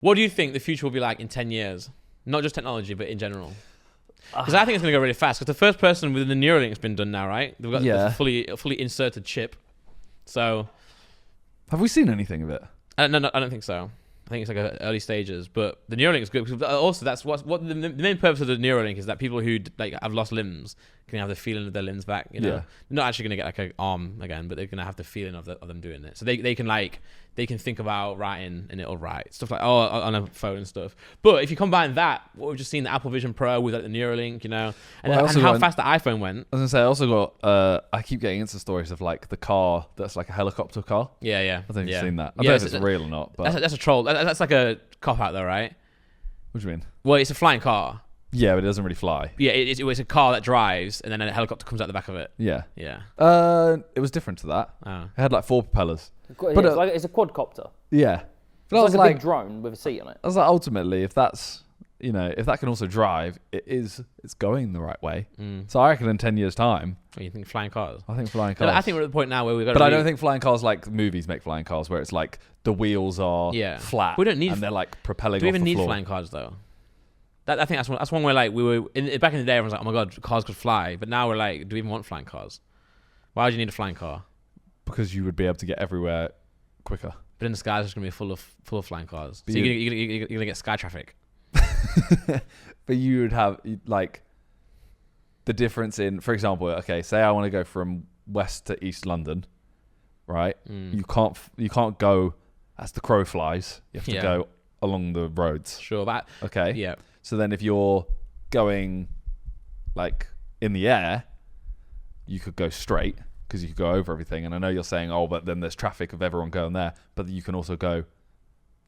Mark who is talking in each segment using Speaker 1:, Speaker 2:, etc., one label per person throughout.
Speaker 1: What do you think the future will be like in 10 years? Not just technology, but in general. Because I think it's going to go really fast. Because the first person with the Neuralink has been done now, right? They've got a fully inserted chip. So,
Speaker 2: have we seen anything of it?
Speaker 1: No, I don't think so. I think it's like early stages. But the Neuralink is good because also that's what the main purpose of the Neuralink is that people who like have lost limbs can have the feeling of their limbs back. You know, they're not actually going to get like an arm again, but they're going to have the feeling of them doing it. So they can think about writing and it'll write stuff like on a phone and stuff. But if you combine that, what we've just seen, the Apple Vision Pro with like the Neuralink, you know, and how fast the iPhone went.
Speaker 2: I was gonna say I also got I keep getting Insta stories of like the car that's like a helicopter car.
Speaker 1: Yeah.
Speaker 2: I think you've seen that. I don't know if it's real or not, but
Speaker 1: that's a troll. That's like a cop out though, right?
Speaker 2: What do you mean?
Speaker 1: Well, it's a flying car.
Speaker 2: Yeah, but it doesn't really fly.
Speaker 1: Yeah, it's a car that drives, and then a helicopter comes out the back of it.
Speaker 2: Yeah.
Speaker 1: It
Speaker 2: was different to that.
Speaker 1: Oh.
Speaker 2: It had like 4 propellers.
Speaker 3: But it's a quadcopter.
Speaker 2: Yeah.
Speaker 3: But it's like a big drone with a seat on it.
Speaker 2: I was like, ultimately, if that's, you know, if that can also drive, it's going the right way. So I reckon in 10 years' time.
Speaker 1: What, you think flying cars?
Speaker 2: I think flying cars.
Speaker 1: No, I think we're at the point now where we've got.
Speaker 2: But I don't think flying cars like movies make flying cars, where it's like the wheels are flat.
Speaker 1: We don't need.
Speaker 2: And they're like propelling.
Speaker 1: Do we even need
Speaker 2: floor.
Speaker 1: flying cars though? I think that's one where like we were back in the day. Everyone's like, oh my god, cars could fly. But now we're like, do we even want flying cars? Why would you need a flying car?
Speaker 2: Because you would be able to get everywhere quicker.
Speaker 1: But in the sky, it's just gonna be full of flying cars. So you're gonna get sky traffic.
Speaker 2: But you would have like the difference in, for example, okay, say I want to go from west to east London, right? You can't go as the crow flies. You have to go along the roads.
Speaker 1: Sure, that.
Speaker 2: Okay.
Speaker 1: Yeah.
Speaker 2: So then if you're going like in the air, you could go straight because you could go over everything. And I know you're saying, oh, but then there's traffic of everyone going there. But you can also go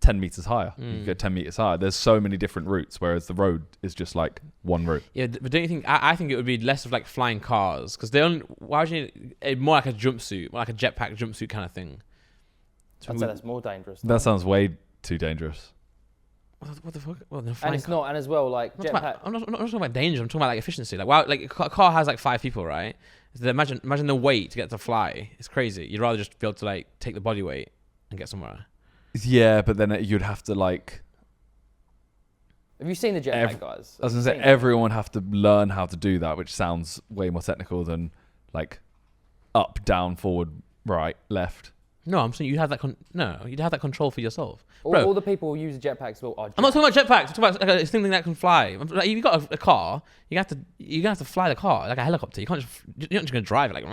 Speaker 2: 10 meters higher. You can go 10 meters higher. There's so many different routes, whereas the road is just like one route.
Speaker 1: Yeah, but don't you think? I think it would be less of like flying cars because why would you need more like a jumpsuit, more like a jetpack jumpsuit kind of thing?
Speaker 3: I'd say that's more dangerous.
Speaker 2: That sounds way too dangerous.
Speaker 1: What the fuck? Well,
Speaker 3: and it's not, and as well, like jetpack.
Speaker 1: I'm not talking about danger. I'm talking about like efficiency. Like, wow, like a car has like 5 people, right? So imagine the weight to get to fly. It's crazy. You'd rather just be able to like take the body weight and get somewhere.
Speaker 2: Yeah, but then you'd have to like.
Speaker 3: Have you seen the jetpack guys?
Speaker 2: I was gonna say everyone would have to learn how to do that, which sounds way more technical than like up, down, forward, right, left.
Speaker 1: No, I'm saying you'd have that. You'd have that control for yourself.
Speaker 3: All the people who use jetpacks are jetpacks.
Speaker 1: I'm not talking about jetpacks. I'm talking about like a thing that can fly. Like, if you've got a car, you're gonna have to fly the car like a helicopter. You're not just gonna drive it like.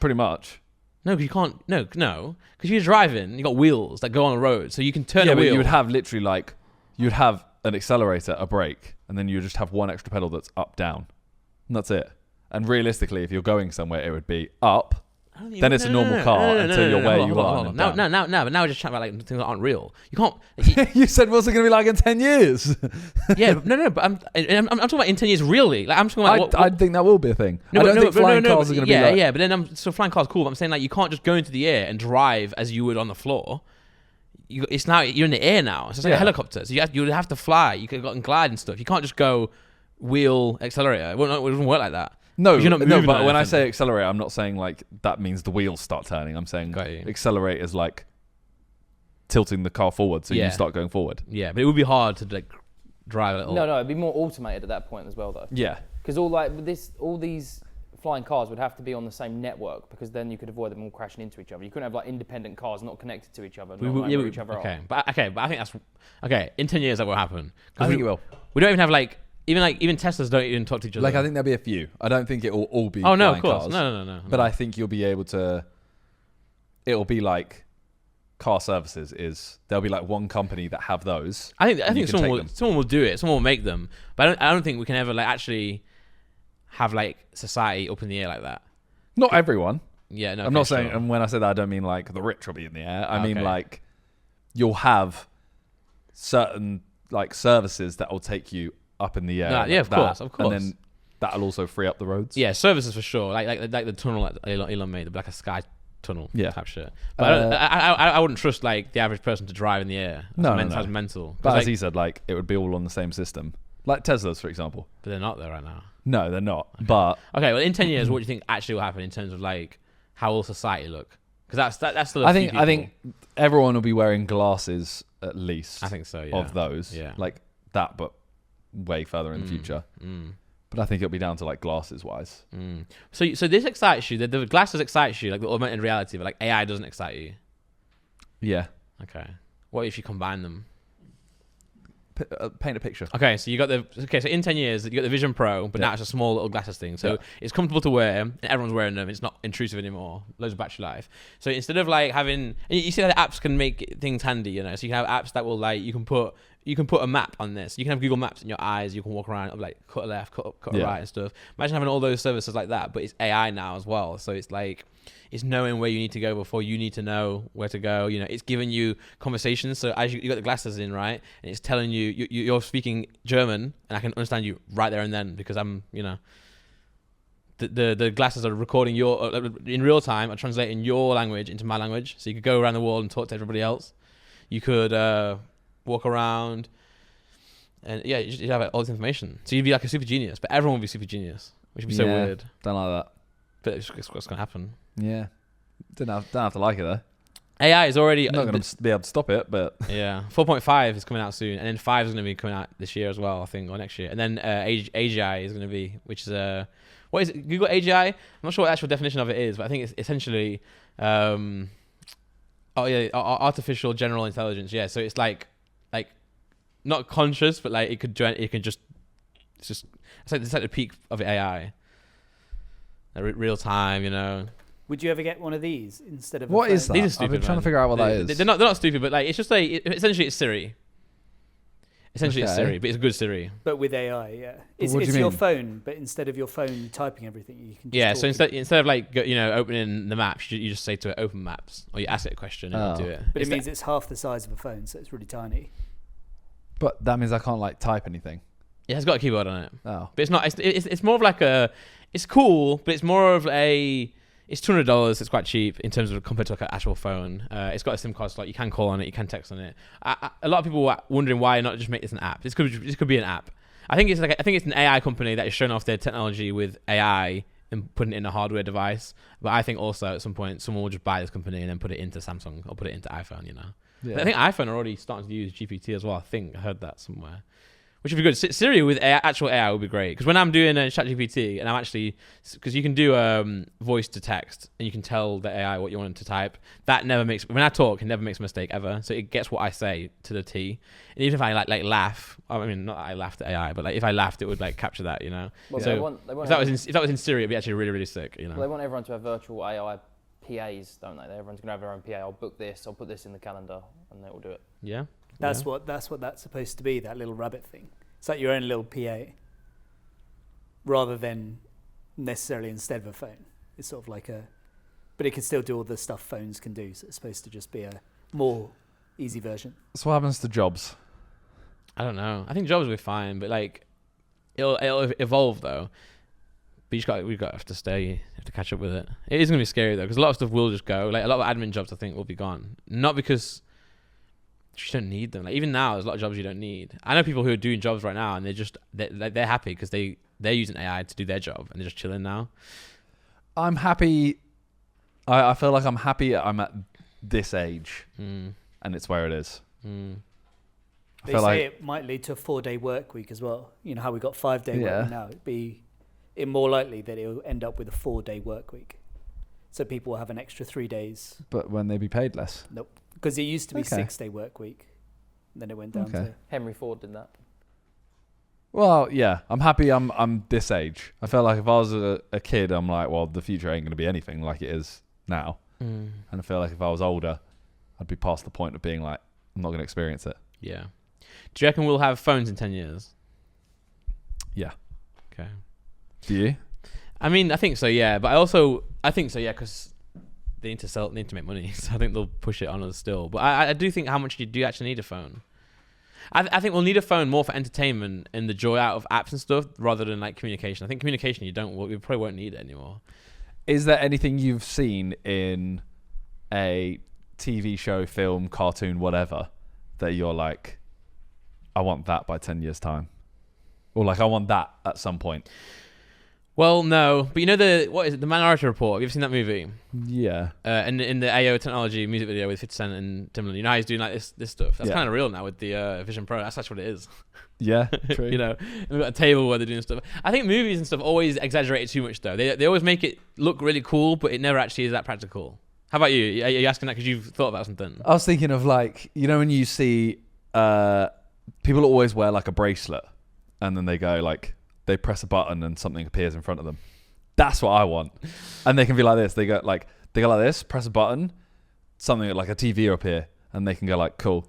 Speaker 2: Pretty much.
Speaker 1: No, because you can't. No, because you're driving. You got wheels that go on the road, so you can turn.
Speaker 2: Yeah,
Speaker 1: a wheel.
Speaker 2: but you would have literally like you'd have an accelerator, a brake, and then you would just have one extra pedal that's up, down, and that's it. And realistically, if you're going somewhere, it would be up. Then it's a normal car until you're where you are.
Speaker 1: Now, but now we're just chatting about like things that aren't real. You can't.
Speaker 2: You said what's it going to be like in 10 years?
Speaker 1: Yeah, but I'm talking about in 10 years really. Like I'm talking about.
Speaker 2: I think that will be a thing. I don't think flying cars are going to be like.
Speaker 1: Yeah, but then so flying cars cool. But I'm saying like you can't just go into the air and drive as you would on the floor. It's now you're in the air now. So it's like a helicopter. So you would have to fly. You could go and glide and stuff. You can't just go wheel accelerator. It wouldn't work like that.
Speaker 2: No, but when I say accelerate, I'm not saying like that means the wheels start turning. I'm saying accelerate is like tilting the car forward, so you start going forward.
Speaker 1: Yeah, but it would be hard to like drive it.
Speaker 3: No, it'd be more automated at that point as well, though.
Speaker 2: Yeah,
Speaker 3: because all these flying cars would have to be on the same network, because then you could avoid them all crashing into each other. You couldn't have like independent cars not connected to each other. Each other
Speaker 1: okay, but I think that's okay. In 10 years, that will happen.
Speaker 2: I think it will.
Speaker 1: We don't even have like. Even Teslas don't even talk to each other.
Speaker 2: Like I think there'll be a few. I don't think it will all be.
Speaker 1: Oh no, of
Speaker 2: course,
Speaker 1: cars. No.
Speaker 2: But I think you'll be able to. It'll be like car services. There'll be like one company that have those.
Speaker 1: I think someone will do it. Someone will make them. But I don't think we can ever like actually have like society up in the air like that.
Speaker 2: Not everyone.
Speaker 1: Yeah, no.
Speaker 2: I'm not saying. And when I say that, I don't mean like the rich will be in the air. I mean like you'll have certain like services that will take you up in the air.
Speaker 1: Of course.
Speaker 2: And then that'll also free up the roads.
Speaker 1: Yeah, services for sure. Like the tunnel that Elon made, the like a sky tunnel type shit. But I wouldn't trust like the average person to drive in the air. That's mental.
Speaker 2: But as he said, like it would be all on the same system. Like Teslas, for example.
Speaker 1: But they're not there right now.
Speaker 2: No, they're not. Okay. But
Speaker 1: well, in 10 years, what do you think actually will happen in terms of like how will society look? Because that's still.
Speaker 2: I think everyone will be wearing glasses at least.
Speaker 1: I think so. Yeah.
Speaker 2: Of those, like that, but way further in the future. But I think it'll be down to like glasses wise.
Speaker 1: So this excites you. The glasses excites you, like the augmented reality, but like AI doesn't excite you.
Speaker 2: Yeah.
Speaker 1: Okay. What if you combine them?
Speaker 2: Paint a picture.
Speaker 1: Okay, so so in 10 years you got the Vision Pro, but now it's a small little glasses thing. So it's comfortable to wear, and everyone's wearing them. It's not intrusive anymore. Loads of battery life. So instead of like having, you see that apps can make things handy, you know. So you can have apps that will like you can put a map on this. You can have Google Maps in your eyes. You can walk around like cut a left, cut a right, and stuff. Imagine having all those services like that, but it's AI now as well. So it's like it's knowing where you need to go before you need to know where to go. You know, it's giving you conversations. So as you got the glasses in, right, and it's telling you're speaking German, and I can understand you right there and then because I'm, you know, the glasses are recording your in real time, are translating your language into my language. So you could go around the world and talk to everybody else. You could walk around, and you'd have all this information. So you'd be like a super genius, but everyone would be super genius, which would be so weird.
Speaker 2: Don't like that.
Speaker 1: But it's what's going to happen.
Speaker 2: Yeah. Don't have to like it though.
Speaker 1: AI is already...
Speaker 2: I'm not going to be able to stop it, but...
Speaker 1: Yeah. 4.5 is coming out soon, and then 5 is going to be coming out this year as well, I think, or next year. And then AGI is going to be, which is... what is it? Google AGI? I'm not sure what the actual definition of it is, but I think it's essentially... artificial general intelligence. Yeah, so it's like not conscious, but like it can just... It's like the peak of AI. Real time, you know.
Speaker 4: Would you ever get one of these instead of
Speaker 2: what is that?
Speaker 1: These are stupid,
Speaker 2: I've been trying to figure out what that is.
Speaker 1: They're not stupid, but like it's just like essentially it's Siri. Essentially it's Siri, but it's a good Siri.
Speaker 4: But with AI, yeah. It's your phone, but instead of your phone typing everything, you can just
Speaker 1: so instead of like opening the maps, you just say to it open maps, or you ask it a question and it'll do it.
Speaker 4: But it means it's half the size of a phone, so it's really tiny.
Speaker 2: But that means I can't like type anything.
Speaker 1: Yeah, it's got a keyboard on it.
Speaker 2: Oh.
Speaker 1: But it's not. It's more of like it's cool, but it's more of it's $200. It's quite cheap in terms of compared to like an actual phone. It's got a SIM card slot. You can call on it. You can text on it. A lot of people were wondering why not just make this an app. This could be an app. I think it's an AI company that is showing off their technology with AI and putting it in a hardware device. But I think also at some point someone will just buy this company and then put it into Samsung or put it into iPhone. You know. Yeah. I think iPhone are already starting to use GPT as well. I think I heard that somewhere. Which would be good. Siri with actual AI would be great. Because when I'm doing a ChatGPT, and I'm actually... Because you can do voice to text, and you can tell the AI what you want it to type. That never makes... When I talk, it never makes a mistake, ever. So it gets what I say to the T. And even if I like laugh... I mean, not that I laughed at AI, but like if I laughed, it would like capture that, you know?
Speaker 3: Well,
Speaker 1: so if that was in Siri, it'd be actually really, really sick, you know?
Speaker 3: Well, they want everyone to have virtual AI PAs, don't they? Everyone's going to have their own PA. I'll book this, I'll put this in the calendar, and they will do it.
Speaker 1: Yeah.
Speaker 4: That's what that's supposed to be, that little rabbit thing. It's like your own little PA, rather than necessarily instead of a phone. It's sort of like but it can still do all the stuff phones can do. So it's supposed to just be a more easy version.
Speaker 2: So what happens to jobs?
Speaker 1: I don't know. I think jobs will be fine, but like it'll evolve though. But we've got to catch up with it. It is gonna be scary though, because a lot of stuff will just go. Like a lot of admin jobs, I think, will be gone. Not because you don't need them. Like even now, there's a lot of jobs you don't need. I know people who are doing jobs right now, and they're happy because they're using AI to do their job, and they're just chilling now.
Speaker 2: I'm happy. I feel like I'm happy. I'm at this age, and it's where it is.
Speaker 4: They say it might lead to a 4-day work week as well. You know how we got 5-day work now. It's more likely that it'll end up with a 4-day work week. So people will have an extra 3 days.
Speaker 2: But when they be paid less?
Speaker 4: Nope. Because it used to be 6-day work week. Then it went down to...
Speaker 3: Henry Ford did that.
Speaker 2: Well, yeah. I'm happy I'm this age. I feel like if I was a kid, I'm like, well, the future ain't going to be anything like it is now. And I feel like if I was older, I'd be past the point of being like, I'm not going to experience it.
Speaker 1: Yeah. Do you reckon we'll have phones in 10 years?
Speaker 2: Yeah.
Speaker 1: Okay.
Speaker 2: Do you?
Speaker 1: I mean, I think so, yeah. But I think so, yeah, because they need to make money. So I think they'll push it on us still. But I do think how much do you actually need a phone? I think we'll need a phone more for entertainment and the joy out of apps and stuff rather than like communication. I think communication we probably won't need it anymore.
Speaker 2: Is there anything you've seen in a TV show, film, cartoon, whatever, that you're like, I want that by 10 years' time? Or like, I want that at some point?
Speaker 1: Well, no, but you know the Minority Report? Have you ever seen that movie?
Speaker 2: Yeah.
Speaker 1: In the AO Technology music video with 50 Cent and Timbaland, you know how he's doing like this stuff. That's kind of real now with the Vision Pro. That's actually what it is.
Speaker 2: Yeah, true.
Speaker 1: You know, we've got a table where they're doing stuff. I think movies and stuff always exaggerate it too much though. They always make it look really cool, but it never actually is that practical. How about you? Are you asking that because you've thought about something?
Speaker 2: I was thinking of like, you know, when you see people always wear like a bracelet and then they go like, they press a button and something appears in front of them. That's what I want. And they can be like this. They go like this, press a button, something like a TV will appear and they can go like, cool.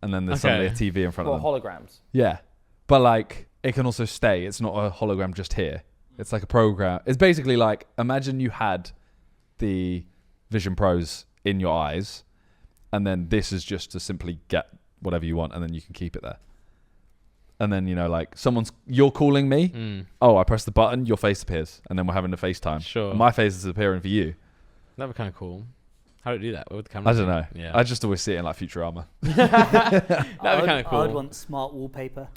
Speaker 2: And then there's suddenly a TV in front of them.
Speaker 3: Holograms.
Speaker 2: Yeah. But like, it can also stay. It's not a hologram just here. It's like a program. It's basically like, imagine you had the Vision Pros in your eyes and then this is just to simply get whatever you want and then you can keep it there. And then, you know, like you're calling me. Oh, I press the button, your face appears. And then we're having a FaceTime.
Speaker 1: Sure.
Speaker 2: And my face is appearing for you.
Speaker 1: That'd be kind of cool. How do you do that? What would the camera
Speaker 2: I don't know.
Speaker 1: Yeah.
Speaker 2: I just always see it in like Futurama.
Speaker 1: That'd be kind of cool.
Speaker 4: I'd want smart wallpaper.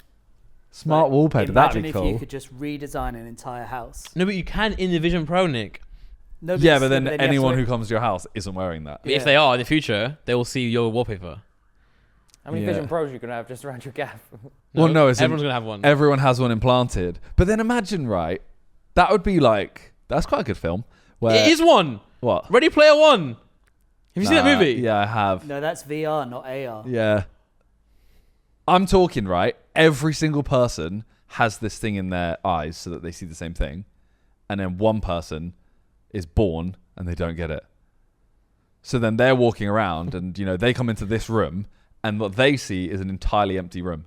Speaker 2: Smart wallpaper, that'd be
Speaker 4: Imagine
Speaker 2: cool.
Speaker 4: if you could just redesign an entire house.
Speaker 1: No, but you can in the Vision Pro, Nick.
Speaker 4: No,
Speaker 2: Yeah, but then
Speaker 4: you have to
Speaker 2: anyone
Speaker 4: wear-
Speaker 2: who comes to your house isn't wearing that.
Speaker 1: If they are in the future, they will see your wallpaper.
Speaker 3: How many
Speaker 2: Yeah.
Speaker 3: Vision Pros you can have just around your gaff?
Speaker 2: Well, no, it's
Speaker 1: everyone's gonna have one.
Speaker 2: Everyone has one implanted. But then imagine, right? That would be like, that's quite a good film. Where,
Speaker 1: It is one.
Speaker 2: What?
Speaker 1: Ready Player One. Have you seen that
Speaker 2: Nah,
Speaker 1: movie?
Speaker 2: Yeah, I have.
Speaker 4: No, that's VR, not AR.
Speaker 2: Yeah. I'm talking, right? Every single person has this thing in their eyes so that they see the same thing. And then one person is born and they don't get it. So then they're walking around and, you know, they come into this room and what they see is an entirely empty room.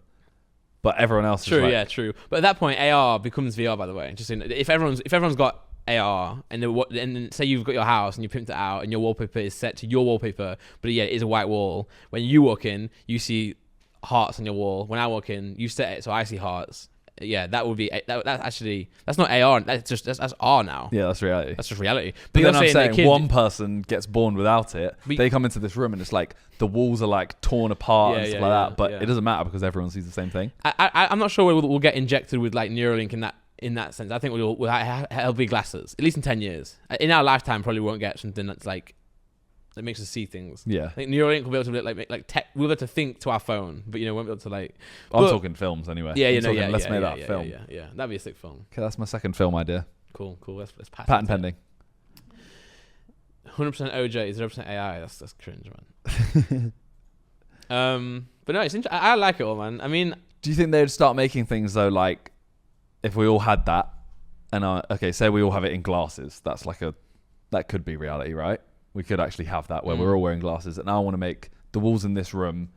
Speaker 2: But everyone else
Speaker 1: True,
Speaker 2: is like...
Speaker 1: yeah, true. But at that point, AR becomes VR. By the way, just if everyone's got AR and then say you've got your house and you pimped it out and your wallpaper is set to your wallpaper, but yeah, it is a white wall. When you walk in, you see hearts on your wall. When I walk in, you set it so I see hearts. Yeah, that would be that's not AR. That's R now.
Speaker 2: Yeah, that's reality.
Speaker 1: That's just reality.
Speaker 2: But
Speaker 1: you're
Speaker 2: then I'm saying
Speaker 1: the kid-
Speaker 2: one person gets born without it.
Speaker 1: But-
Speaker 2: They come into this room and it's like the walls are like torn apart and
Speaker 1: Yeah,
Speaker 2: stuff
Speaker 1: yeah,
Speaker 2: like
Speaker 1: yeah,
Speaker 2: that. But
Speaker 1: yeah.
Speaker 2: it doesn't matter because everyone sees the same thing.
Speaker 1: I'm not sure we'll get injected with like Neuralink in that sense. I think we'll have big glasses at least in 10 years. In our lifetime, probably won't get something that's like that makes us see things.
Speaker 2: Yeah.
Speaker 1: I think Neuralink will be able to we'll be able to think to our phone, but won't be able to like.
Speaker 2: I'm
Speaker 1: but-
Speaker 2: talking films anyway.
Speaker 1: Yeah,
Speaker 2: I'm talking, let's make that
Speaker 1: yeah,
Speaker 2: film.
Speaker 1: Yeah, that'd be a sick film.
Speaker 2: Okay, that's my second film idea.
Speaker 1: Cool. Let's
Speaker 2: Patent pending.
Speaker 1: 100% OJ, 0% AI. That's cringe, man. But no, it's interesting. I like it all, man. I mean,
Speaker 2: Do you think they'd start making things though, like if we all had that, and okay, say we all have it in glasses. That's like that could be reality, right? We could actually have that where we're all wearing glasses, and I want to make the walls in this room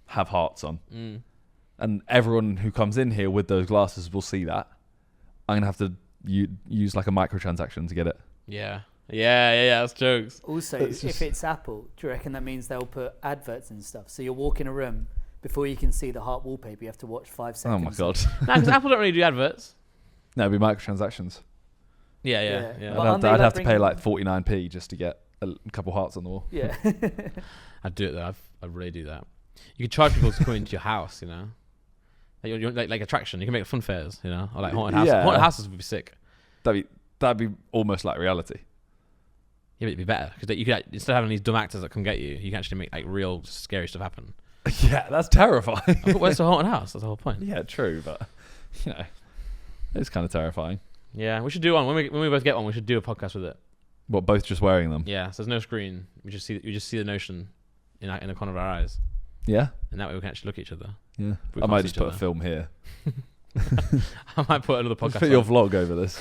Speaker 2: have hearts on, and everyone who comes in here with those glasses will see that. I'm gonna have to use like a microtransaction to get it.
Speaker 1: yeah. That's jokes.
Speaker 4: Also,
Speaker 2: It's
Speaker 4: if
Speaker 2: just-
Speaker 4: it's Apple, do you reckon that means they'll put adverts and stuff? So you'll walk in a room, before you can see the heart wallpaper, you have to watch 5
Speaker 2: Oh
Speaker 4: seconds.
Speaker 2: my god!
Speaker 1: No, because Apple don't really do adverts.
Speaker 2: No, it'd be microtransactions.
Speaker 1: Yeah.
Speaker 4: But
Speaker 2: I'd
Speaker 4: aren't
Speaker 2: have,
Speaker 4: they,
Speaker 2: I'd have to
Speaker 4: like,
Speaker 2: pay
Speaker 4: bringing-
Speaker 2: like 49p just to get a couple hearts on the wall.
Speaker 4: Yeah.
Speaker 1: I'd do it though. I'd really do that. You could charge people to come into your house, you know, like attraction. You can make fun fairs, you know, or like haunted houses.
Speaker 2: Yeah.
Speaker 1: Haunted houses would be sick.
Speaker 2: That'd be almost like reality.
Speaker 1: Yeah, but it'd be better because you could, instead of having these dumb actors that come get you, you can actually make like real scary stuff happen.
Speaker 2: Yeah, that's terrifying.
Speaker 1: Where's the haunted house? That's the whole point.
Speaker 2: Yeah, true, but you know, it's kind of terrifying.
Speaker 1: Yeah, we should do one when we both get one. We should do a podcast with it.
Speaker 2: What, both just wearing them?
Speaker 1: Yeah, so there's no screen. We just see the notion in the corner of our eyes,
Speaker 2: Yeah,
Speaker 1: and that way we can actually look at each other.
Speaker 2: yeah.
Speaker 1: We
Speaker 2: I
Speaker 1: can't
Speaker 2: might
Speaker 1: see
Speaker 2: just
Speaker 1: each
Speaker 2: put a
Speaker 1: other.
Speaker 2: film here.
Speaker 1: I might put another podcast.
Speaker 2: Put your
Speaker 1: on.
Speaker 2: vlog over this.